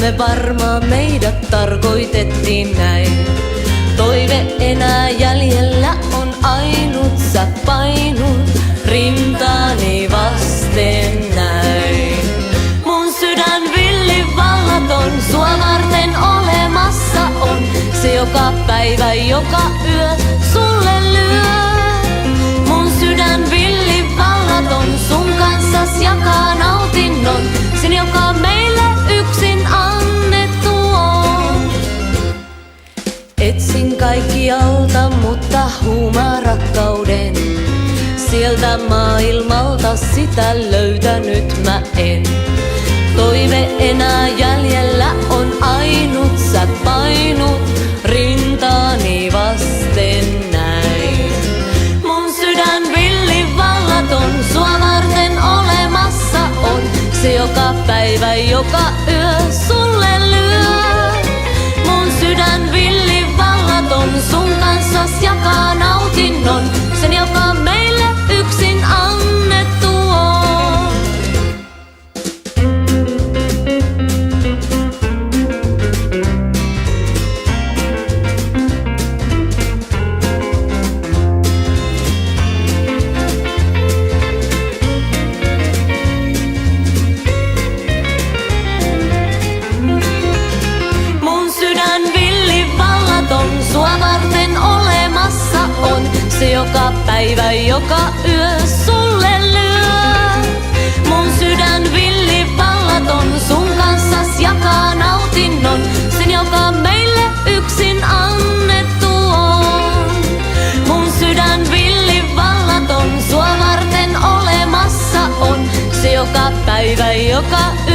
Me varmaan meidät tarkoitettiin näin. Toive enää jäljellä on ainut, sä painut rintaani vasten näin. Mun sydän villi vallaton, sua varten olemassa on. Se joka päivä, joka yö sulle lyö. Mun sydän villi vallaton, sun kanssas jakaa nautinnon. Sen joka meille yksin annettu on. Etsin kaikkialta, mutta huumaa rakkauden. Sieltä maailmalta sitä löytänyt mä en. Toive enää jäljellä on ainut, sä painut rintaani vasten näin. Mun sydän villi vallaton, sua varten olemassa on. Se joka päivä, joka yö sulle lyö. Mun sydän villi vallaton, sun kanssas jakaa nautinnon. Sen joka meille yksin annettu on. Mun sydän villi vallaton, sua varten olemassa on. Se joka päivä, joka yö sulle lyö. Mun sydän villi vallaton, sun kanssas jakaa nautinnon. Sen joka meille yksin annettu on. Mun sydän villi vallaton, sua varten olemassa on. Se joka päivä, joka yö